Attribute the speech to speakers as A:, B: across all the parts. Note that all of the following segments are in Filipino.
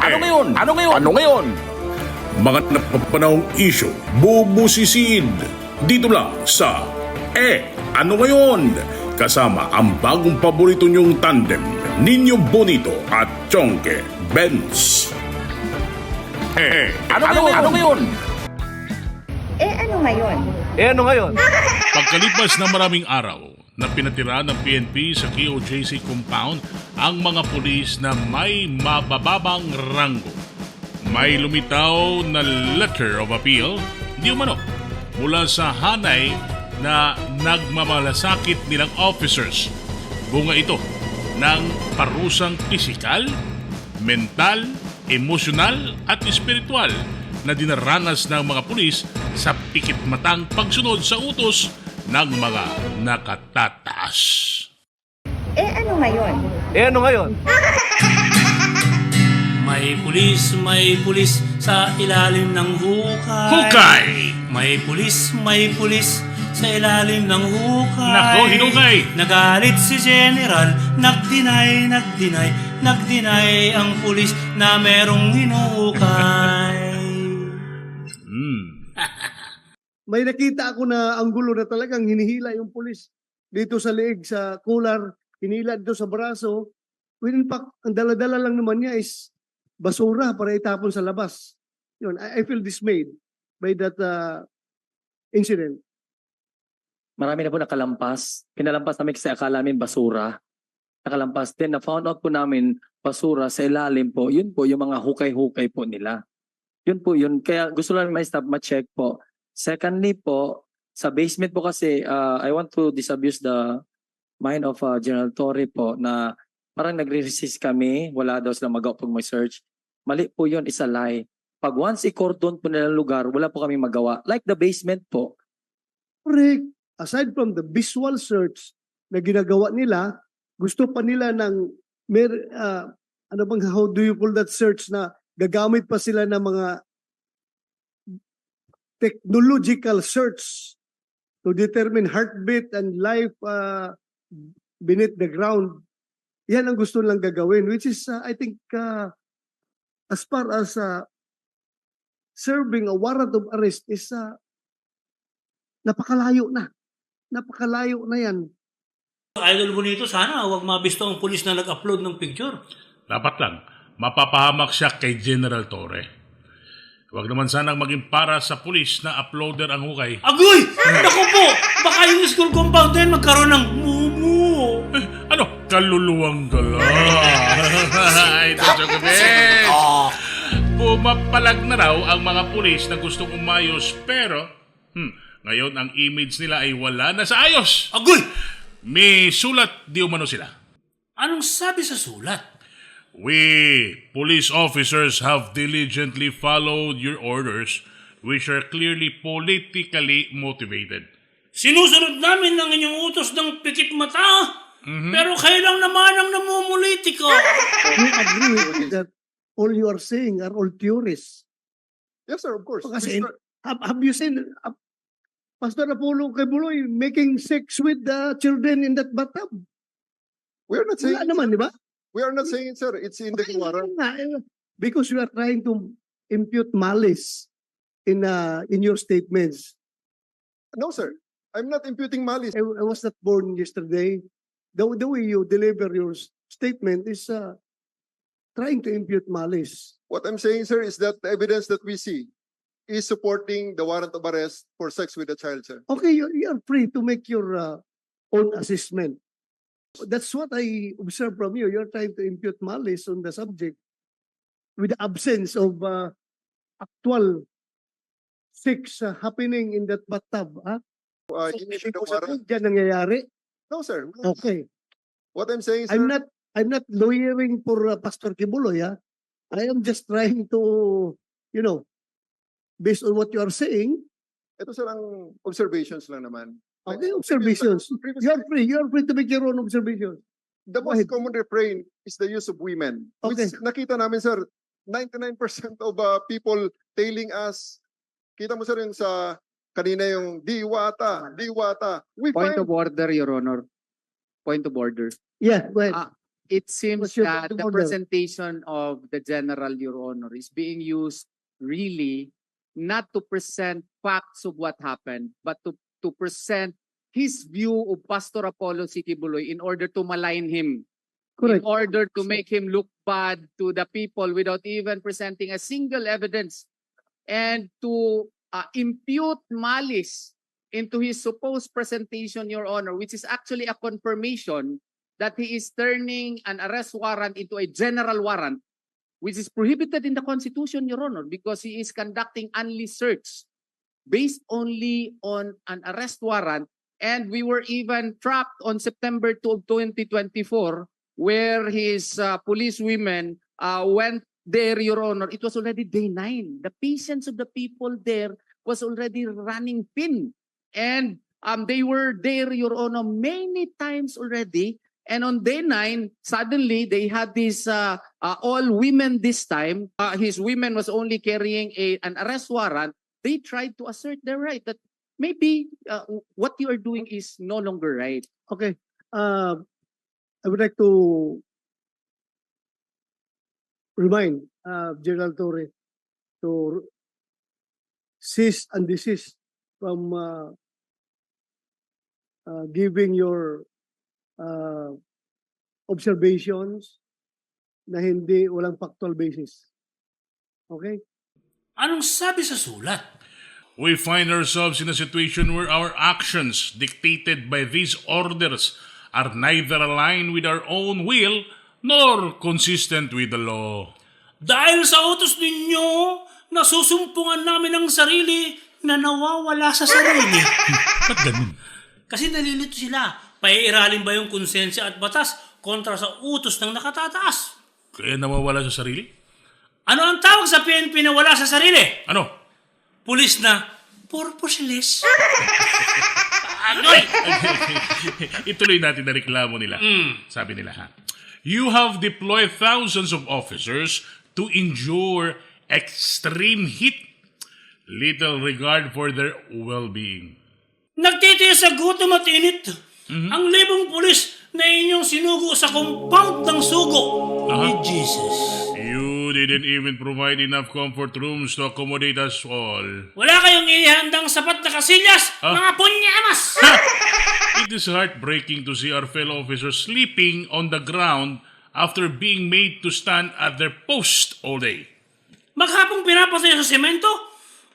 A: Ano ngayon? Ano ngayon? Ano ngayon?
B: Mga napapanahong isyo, bubusisid. Dito lang sa Ano Ngayon? Kasama ang bagong paborito niyong tandem, Nino Bonito at Chonke Benz.
A: Ano ngayon? Ano ngayon?
C: Ano ngayon?
A: Ano ngayon?
B: Pagkalipas ng maraming araw na pinatira ng PNP sa KOJC compound ang mga pulis na may mabababang ranggo. May lumitaw na letter of appeal, di umano, mula sa hanay na nagmamalasakit nilang officers. Bunga ito ng parusang pisikal, mental, emosyonal at espiritual na dinaranas ng mga pulis sa pikit matang pagsunod sa utos ng mga nakatataas.
C: Ano ngayon?
A: Ano ngayon?
D: May pulis sa ilalim ng hukay.
B: Hukay!
D: May pulis sa ilalim ng hukay.
B: Nako, hinukay!
D: Nagalit si General, nagdinay ang pulis na merong hinukay.
E: May nakita ako na anggulo na talagang hinihila yung pulis dito sa leeg, sa kular, hinila dito sa braso. In fact, ang dala-dala lang naman niya is basura para itapon sa labas. Yun, I feel dismayed by that incident.
F: Marami na po nakalampas. Pinalampas namin kasi akala namin basura. Nakalampas. Then na-found out po namin basura sa ilalim po. Yun po yung mga hukay-hukay po nila. Yun po yun. Kaya gusto lang ma-stop, ma-check po. Secondly po, sa basement po kasi, I want to disabuse the mind of General Torre po na parang nagre-resist kami. Wala daw silang magawa pag may search. Mali po yun, isa lie. Pag once i-cordon po nila lugar, wala po kami magawa. Like the basement po.
E: Correct. Aside from the visual search na ginagawa nila, gusto pa nila ng how do you call that search na gagamit pa sila ng mga technological search to determine heartbeat and life beneath the ground. Yan ang gusto lang gagawin, which is, I think, as far as serving a warrant of arrest is napakalayo na. Napakalayo na yan.
D: Idol Bonito, sana huwag mabisto ang pulis na nag-upload ng picture.
B: Dapat lang, mapapahamak siya kay General Torre. Huwag naman sanang maging para sa pulis na uploader ang hukay.
D: Agoy! Naku po! Baka yung school compound din magkaroon ng mumu.
B: Ano? Kaluluwang gala. Ito sa gabi. Pumapalag na raw ang mga pulis na gustong umayos pero ngayon ang image nila ay wala na sa ayos.
D: Agoy!
B: May sulat di umano sila.
D: Anong sabi sa sulat?
B: We, police officers, have diligently followed your orders, which are clearly politically motivated.
D: Sinusunod namin ang inyong utos ng pikit mata, pero kailang naman ang namumulitika.
E: We agree with that all you are saying are all theories.
G: Yes, sir, of course.
E: Kasi, have you seen Pastor Apollo Quebuloy making sex with the children in that bathtub?
G: We are not saying
E: Wala naman, di ba?
G: We are not saying it, sir. It's in the warrant.
E: Because you are trying to impute malice in your statements.
G: No, sir. I'm not imputing malice.
E: I was not born yesterday. The way you deliver your statement is trying to impute malice.
G: What I'm saying, sir, is that the evidence that we see is supporting the warrant of arrest for sex with a child, sir.
E: Okay, you are free to make your own assessment. That's what I observe from you. You're trying to impute malice on the subject with the absence of actual sex happening in that bathtub.
G: Hindi siya ng warrant.
E: Diyan nangyayari?
G: No, sir.
E: Okay.
G: What I'm saying, sir,
E: I'm not lawyering for Pastor Kibuloy. I am just trying to, based on what you are saying.
G: ito sir ang observations lang naman.
E: Okay, observations. You're free to make your own observations.
G: The most common refrain is the use of women.
E: Okay.
G: Which nakita namin, sir, 99% of people tailing us. Kita mo, sir, yung sa kanina yung diwata. We
H: Point
G: find
H: of order, Your Honor. Point of order.
E: Yeah, go ahead.
H: it seems
E: What's your
H: that
E: point of
H: the
E: order?
H: presentation of the General, Your Honor, is being used really not to present facts of what happened, but to present his view of Pastor Apollo Sikibuloy in order to malign him,
E: Correct.
H: in order to make him look bad to the people without even presenting a single evidence, and to impute malice into his supposed presentation, Your Honor, which is actually a confirmation that he is turning an arrest warrant into a general warrant, which is prohibited in the Constitution, Your Honor, because he is conducting only search based only on an arrest warrant. And we were even trapped on September 2 of 2024, where his police women went there, Your Honor. It was already day 9. The patience of the people there was already running thin. And they were there, Your Honor, many times already. And on day 9, suddenly they had this all women this time. His women was only carrying an arrest warrant. They tried to assert their right that maybe what you are doing is no longer right.
E: Okay. I would like to remind General Torre to cease and desist from giving your observations na hindi walang factual basis. Okay?
D: Anong sabi sa sulat?
B: We find ourselves in a situation where our actions dictated by these orders are neither aligned with our own will nor consistent with the law.
D: Dahil sa utos ninyo, nasusumpungan namin ang sarili na nawawala sa sarili.
B: Ba't ganun?
D: Kasi nalilito sila. Paiiralin ba yung konsensya at batas kontra sa utos ng nakatataas?
B: Kaya nawawala sa sarili?
D: Ano ang tawag sa PNP na wala sa sarili?
B: Ano?
D: Pulis na purposeless. Agoy!
B: Ituloy natin na reklamo nila. Sabi nila ha. You have deployed thousands of officers to endure extreme heat. Little regard for their well-being.
D: Nagtitiis sa gutom at init. Ang libong pulis na inyong sinugo sa compound ng sugo ni Jesus.
B: You didn't even provide enough comfort rooms to accommodate us all.
D: Wala kayong inihandang sapat na kasilyas, mga punyamas!
B: It is heartbreaking to see our fellow officers sleeping on the ground after being made to stand at their post all day.
D: Maghapong pinapatay sa semento?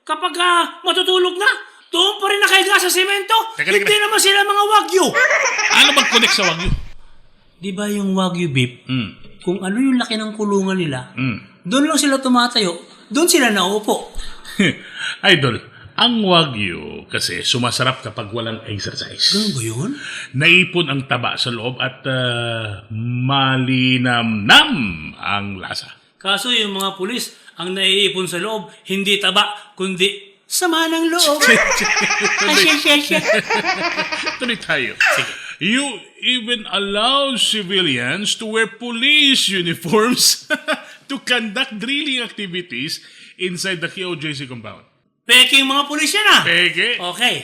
D: Kapag matutulog na, doon pa rin nakahiga sa semento?
B: Teka.
D: Hindi naman sila mga wagyu.
B: Ano mag-connect sa wagyu?
D: Di ba yung wagyu beef? Kung ano yung laki ng kulungan nila, doon lang sila tumatayo, doon sila naupo.
B: Idol, ang wagyu kasi sumasarap kapag walang exercise.
D: Ganun ba yun?
B: Naipon ang taba sa loob at malinamnam ang lasa.
D: Kaso yung mga pulis, ang naiipon sa loob, hindi taba, kundi sama ng loob.
B: Tuloy tayo. You even allow civilians to wear police uniforms to conduct drilling activities inside the KOJC compound.
D: Peking mga pulis yan
B: Peke.
D: Okay.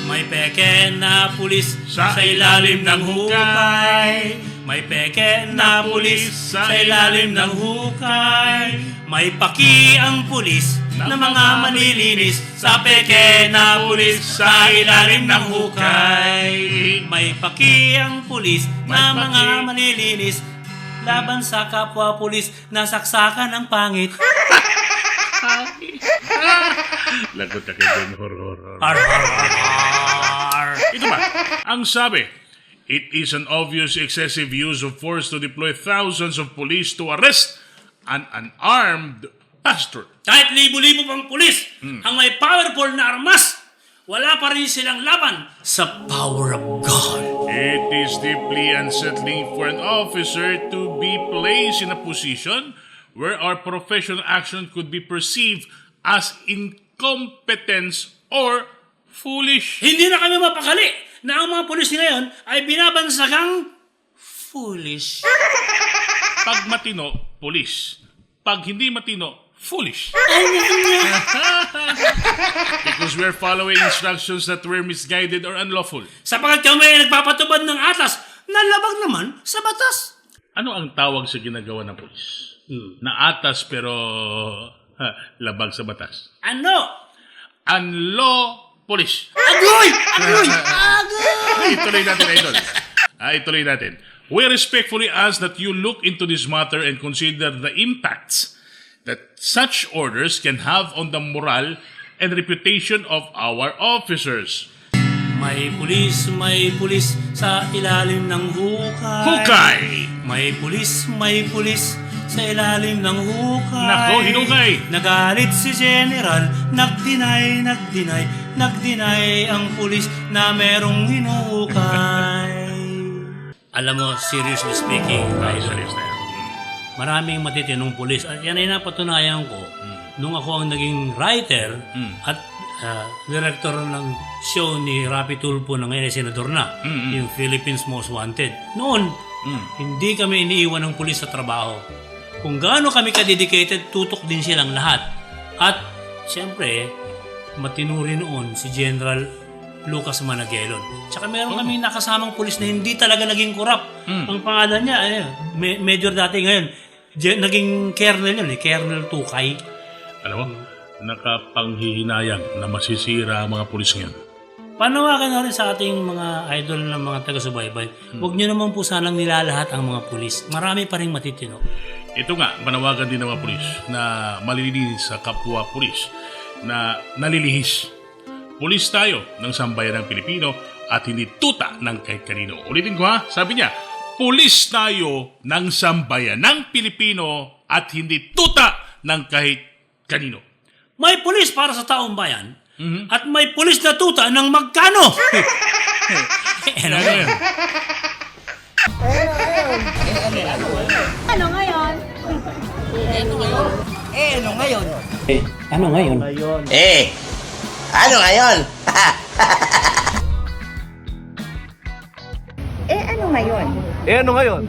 D: May peke na pulis sa ilalim ng hukay. May peke na pulis sa ilalim ng hukay. May paki ang pulis na mga manilinis sa peke na pulis sa ilalim ng hukay. May paki ang pulis na mga manilinis laban sa kapwa pulis na saksakan ng pangit.
B: Lagot ka kay Ben Horror.
D: Ar, ar, ar, ar.
B: Ito ba? Ang sabi, it is an obvious excessive use of force to deploy thousands of police to arrest an unarmed pastor.
D: Kahit libo-libo pang pulis ang may powerful na armas, wala pa rin silang laban sa power of God.
B: It is deeply unsettling for an officer to be placed in a position where our professional action could be perceived as incompetence or foolish.
D: Hindi na kami mapakali na ang mga pulis ngayon ay binabansagang foolish.
B: Pag matino, police. Pag hindi matino, foolish. Because we're following instructions that were misguided or unlawful.
D: Sapagkat kami ay nagpapatubad ng atas nalabag naman sa batas.
B: Ano ang tawag sa ginagawa ng pulis? Naatas pero labag sa batas.
D: Ano?
B: Unlaw police.
D: Agoy!
B: Ituloy natin, Idol. Ituloy natin. We respectfully ask that you look into this matter and consider the impacts that such orders can have on the morale and reputation of our officers.
D: May pulis sa ilalim ng hukay.
B: Hukay!
D: May pulis sa ilalim ng hukay.
B: Nako, hinukay!
D: Nagalit si General, nagdeny ang pulis na merong hinukay. Alam mo, seriously speaking,
B: Serious na yan.
D: maraming matitinong pulis. At yan ay napatunayan ko nung ako ang naging writer at director ng show ni Rapi Tulfo na ngayon ay senador na, yung Philippines Most Wanted. Noon, hindi kami iniiwan ng pulis sa trabaho. Kung gaano kami ka-dedicated, tutok din silang lahat. At siyempre, matinuri noon si General Lucas Managuelon. Tsaka meron kami nakasamang pulis na hindi talaga naging korap. Ang pangalan niya, major dati ngayon, naging colonel yun, Colonel Tukay.
B: Alam mo, nakapanghihinayang na masisira ang mga pulis ngayon.
D: Panawagan na rin sa ating mga idol ng mga taga-subaybay, huwag niyo naman po sanang nilalahat ang mga pulis. Marami pa rin matitino.
B: Ito nga, panawagan din ng mga pulis na malilinis sa kapwa pulis na nalilihis. Pulis tayo ng sambayan ng Pilipino at hindi tuta ng kahit kanino. Ulitin ko ha, sabi niya, pulis tayo ng sambayan ng Pilipino at hindi tuta ng kahit kanino.
D: May pulis para sa taong bayan at may pulis na tuta ng magkano.
B: Ano yan?
I: Ano ngayon?
J: Ano ngayon?
I: Ano ngayon?
J: Ano ngayon?
C: Ano ngayon?
A: Ano ngayon?